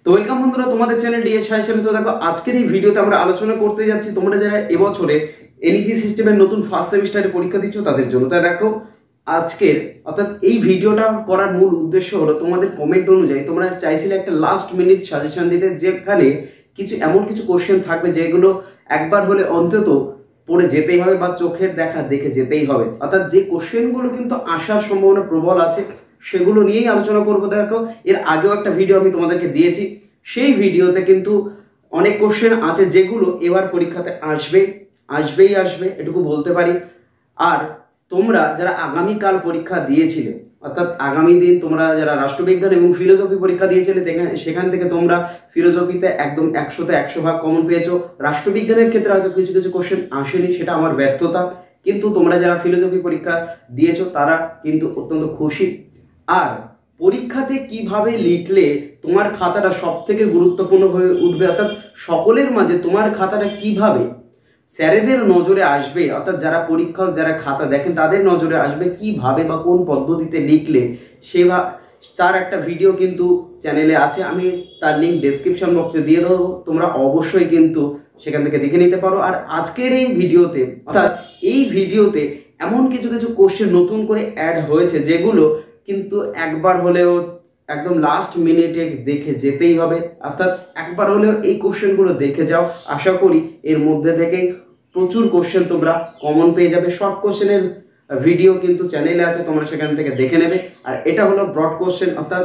তো ওয়েলকাম বন্ধুরা তোমাদের চ্যানেল ডিএস সাজেশন। তো দেখো আজকের এই ভিডিওতে আমরা আলোচনা করতে যাচ্ছি তোমরা যারা এবছরে এনইপি সিস্টেমের নতুন ফার্স্ট সেমিস্টারে পরীক্ষা দিচ্ছ তাদের জন্য। তাই দেখো আজকের অর্থাৎ এই ভিডিওটা করার মূল উদ্দেশ্য হলো তোমাদের কমেন্ট অনুযায়ী তোমরা চাইছিলে একটা লাস্ট মিনিট সাজেশন দিতে, যেখানে কিছু এমন কিছু কোশ্চেন থাকবে যেগুলো একবার হলে অন্তত পড়ে যেতেই হবে বা চোখের দেখা দেখে যেতেই হবে। অর্থাৎ যে কোশ্চেনগুলো কিন্তু আসার সম্ভাবনা প্রবল আছে সেগুলো নিয়েই আলোচনা করবো। দেখো এর আগেও একটা ভিডিও আমি তোমাদেরকে দিয়েছি, সেই ভিডিওতে কিন্তু অনেক কোশ্চেন আছে যেগুলো এবার পরীক্ষাতে আসবেই আসবে, এটুকু বলতে পারি। আর তোমরা যারা আগামীকাল পরীক্ষা দিয়েছিলে, অর্থাৎ আগামী দিন তোমরা যারা রাষ্ট্রবিজ্ঞান এবং ফিলোসফি পরীক্ষা দিয়েছিলে, সেখান থেকে তোমরা ফিলোসফিতে একদম 100তে 100 ভাগ কমন পেয়েছো। রাষ্ট্রবিজ্ঞানের ক্ষেত্রে হয়তো কিছু কিছু কোশ্চেন আসেনি, সেটা আমার ব্যর্থতা, কিন্তু তোমরা যারা ফিলোসফি পরীক্ষা দিয়েছো তারা কিন্তু অত্যন্ত খুশি। আর পরীক্ষাতে কিভাবে লিখলে তোমার খাতাটা সব থেকে গুরুত্বপূর্ণ হয়ে উঠবে, অর্থাৎ সকলের মাঝে তোমার খাতাটা কিভাবে স্যারেদের নজরে আসবে, অর্থাৎ যারা পরীক্ষক যারা খাতা দেখেন তাদের নজরে আসবে কিভাবে বা কোন পদ্ধতিতে লিখলে, তার একটা ভিডিও কিন্তু চ্যানেলে আছে, আমি তার লিঙ্ক ডেসক্রিপশন বক্সে দিয়ে দেবো, তোমরা অবশ্যই কিন্তু সেখান থেকে দেখে নিতে পারো। আর আজকের এই ভিডিওতে অর্থাৎ এই ভিডিওতে এমন কিছু কিছু কোশ্চেন নতুন করে অ্যাড হয়েছে যেগুলো কিন্তু একবার হলেও একদম লাস্ট মিনিটে দেখে যেতেই হবে। অর্থাৎ একবার হলেও এই কোশ্চেনগুলো দেখে যাও, আশা করি এর মধ্যে থেকেই প্রচুর কোশ্চেন তোমরা কমন পেয়ে যাবে। শর্ট কোশ্চেনের ভিডিও কিন্তু চ্যানেলে আছে, তোমরা সেখান থেকে দেখে নেবে। আর এটা হলো ব্রড কোশ্চেন, অর্থাৎ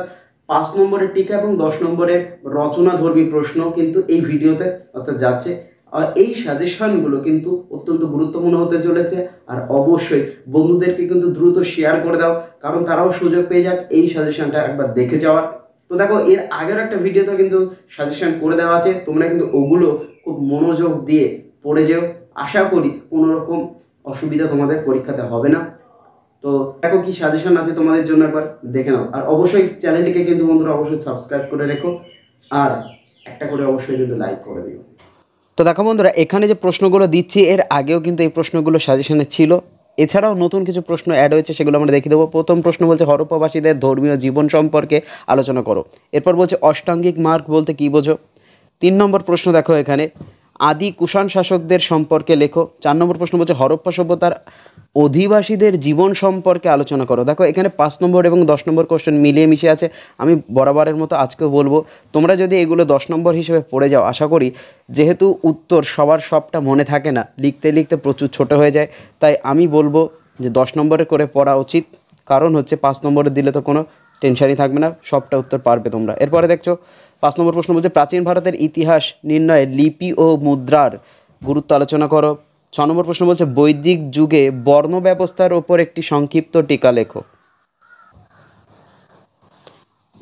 5 নম্বরের টিকা এবং 10 নম্বরের রচনাধর্মী প্রশ্ন কিন্তু এই ভিডিওতে অর্থাৎ যাচ্ছে। আর এই সাজেশনগুলো কিন্তু অত্যন্ত গুরুত্বপূর্ণ হতে চলেছে। আর অবশ্যই বন্ধুদেরকে কিন্তু দ্রুত শেয়ার করে দাও, কারণ তারাও সুযোগ পেয়ে যাক এই সাজেশনটা একবার দেখে যাওয়ার। তো দেখো এর আগের একটা ভিডিওতে কিন্তু সাজেশন করে দেওয়া আছে, তোমরা কিন্তু ওগুলো খুব মনোযোগ দিয়ে পড়ে যেও, আশা করি কোনো রকম অসুবিধা তোমাদের পরীক্ষাতে হবে না। তো দেখো কি সাজেশন আছে তোমাদের জন্য, একবার দেখে নাও। আর অবশ্যই চ্যানেলটিকে কিন্তু বন্ধুরা অবশ্যই সাবস্ক্রাইব করে রেখো, আর একটা করে অবশ্যই কিন্তু লাইক করে দিও। তো দেখো বন্ধুরা, এখানে যে প্রশ্নগুলো দিচ্ছি এর আগেও কিন্তু এই প্রশ্নগুলো সাজেশনে ছিল, এছাড়াও নতুন কিছু প্রশ্ন অ্যাড হয়েছে, সেগুলো আমরা দেখিয়ে দেবো। প্রথম প্রশ্ন বলছে হরপ্পাবাসীদের ধর্মীয় জীবন সম্পর্কে আলোচনা করো। এরপর বলছে অষ্টাঙ্গিক মার্গ বলতে কী বোঝো। 3 নম্বর প্রশ্ন দেখো এখানে আদি কুষাণ শাসকদের সম্পর্কে লেখো। 4 নম্বর প্রশ্ন বলছে হরপ্পা সভ্যতার অধিবাসীদের জীবন সম্পর্কে আলোচনা করো। দেখো এখানে 5 নম্বর এবং 10 নম্বর কোশ্চেন মিলিয়ে মিশিয়ে আছে। আমি বরাবরের মতো আজকেও বলবো, তোমরা যদি এগুলো 10 নম্বর হিসেবে পড়ে যাও, আশা করি, যেহেতু উত্তর সবার সবটা মনে থাকে না, লিখতে লিখতে প্রচুর ছোট হয়ে যায়, তাই আমি বলবো যে 10 নম্বরে করে পড়া উচিত। কারণ হচ্ছে 5 নম্বরে দিলে তো কোনো টেনশনই থাকবে না, সবটা উত্তর পারবে তোমরা। এরপরে দেখছো 5 নম্বর প্রশ্ন বলছে প্রাচীন ভারতের ইতিহাস নির্ণয়ে লিপি ও মুদ্রার গুরুত্ব আলোচনা করো। 6 নম্বর প্রশ্ন বলছে বৈদিক যুগে বর্ণ ব্যবস্থার ওপর একটি সংক্ষিপ্ত টিকা লেখো।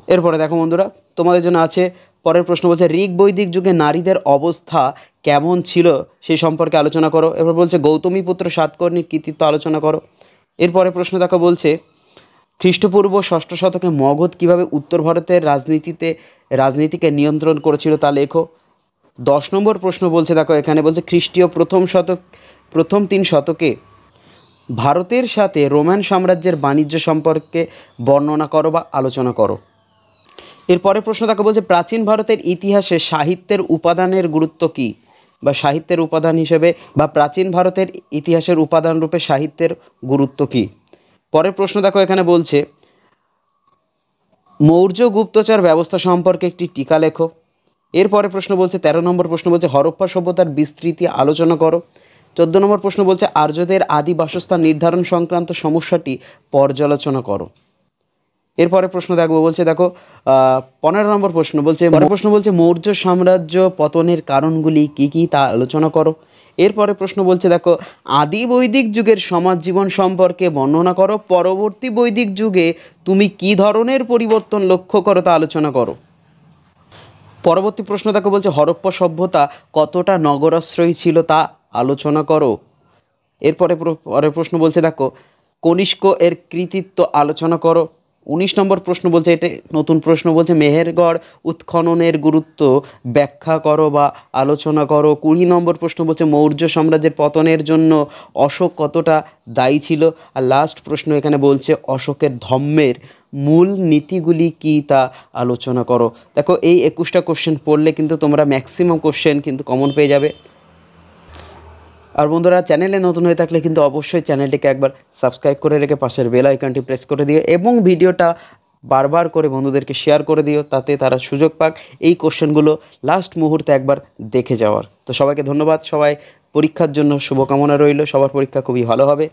এরপরে দেখো বন্ধুরা, তোমাদের জন্য আছে পরের প্রশ্ন বলছে ঋগ বৈদিক যুগে নারীদের অবস্থা কেমন ছিল সেই সম্পর্কে আলোচনা করো। এরপর বলছে গৌতমীপুত্র সাতকর্ণীর কৃতিত্ব আলোচনা করো। এরপরে প্রশ্ন দেখো বলছে খ্রিস্টপূর্ব 6ষ্ঠ শতকে মগধ কীভাবে উত্তর ভারতের রাজনীতিকে নিয়ন্ত্রণ করেছিল তা লেখো। 10 নম্বর প্রশ্ন বলছে দেখো এখানে বলছে খ্রিস্টীয় প্রথম 3 শতকে ভারতের সাথে রোমান সাম্রাজ্যের বাণিজ্য সম্পর্কে বর্ণনা করো বা আলোচনা করো। এরপরে প্রশ্ন দেখো বলছে প্রাচীন ভারতের ইতিহাসে সাহিত্যের উপাদানের গুরুত্ব কী, বা সাহিত্যের উপাদান হিসেবে বা প্রাচীন ভারতের ইতিহাসের উপাদান রূপে সাহিত্যের গুরুত্ব কী। পরের প্রশ্ন দেখো এখানে বলছে মৌর্য গুপ্তচর ব্যবস্থা সম্পর্কে একটি টিকা লেখো। এরপরে প্রশ্ন বলছে 13 নম্বর প্রশ্ন বলছে হরপ্পা সভ্যতার বিস্তৃতি আলোচনা করো। 14 নম্বর প্রশ্ন বলছে আর্যদের আদি বাসস্থান নির্ধারণ সংক্রান্ত সমস্যাটি পর্যালোচনা করো। এরপরে প্রশ্ন বলছে দেখো 15 নম্বর প্রশ্ন বলছে মৌর্য সাম্রাজ্য পতনের কারণগুলি কী কী তা আলোচনা করো। এরপরে প্রশ্ন বলছে দেখো আদি বৈদিক যুগের সমাজ জীবন সম্পর্কে বর্ণনা করো। পরবর্তী বৈদিক যুগে তুমি কী ধরনের পরিবর্তন লক্ষ্য করো তা আলোচনা করো। পরবর্তী প্রশ্ন দেখো বলছে হরপ্পা সভ্যতা কতটা নগরাশ্রয়ী ছিল তা আলোচনা করো। এরপরে পরের প্রশ্ন বলছে দেখো কনিষ্ক এর কৃতিত্ব আলোচনা করো। 19 নম্বর প্রশ্ন বলছে, এটা নতুন প্রশ্ন বলছে, মেহেরগড় উৎখননের গুরুত্ব ব্যাখ্যা করো বা আলোচনা করো। 20 নম্বর প্রশ্ন বলছে, মৌর্য সাম্রাজ্যের পতনের জন্য অশোক কতটা দায়ী ছিল। আর লাস্ট প্রশ্ন এখানে বলছে, অশোকের ধম্মের মূল নীতিগুলি কী তা আলোচনা করো। দেখো, এই 21টা কোশ্চেন পড়লে কিন্তু তোমরা ম্যাক্সিমাম কোশ্চেন কিন্তু কমন পেয়ে যাবে। আর বন্ধুরা, চ্যানেলে নতুন হয়ে থাকলে কিন্তু অবশ্যই চ্যানেলটিকে একবার সাবস্ক্রাইব করে রেখে পাশের বেল আইকনটি প্রেস করে দিও এবং ভিডিওটা বারবার করে বন্ধুদেরকে শেয়ার করে দিও, তাতে তারা সুযোগ পাক এই কোশ্চেনগুলো লাস্ট মুহূর্তে একবার দেখে যাওয়ার। তো সবাইকে ধন্যবাদ, সবাই পরীক্ষার জন্য শুভকামনা রইল, সবার পরীক্ষা খুবই ভালো হবে।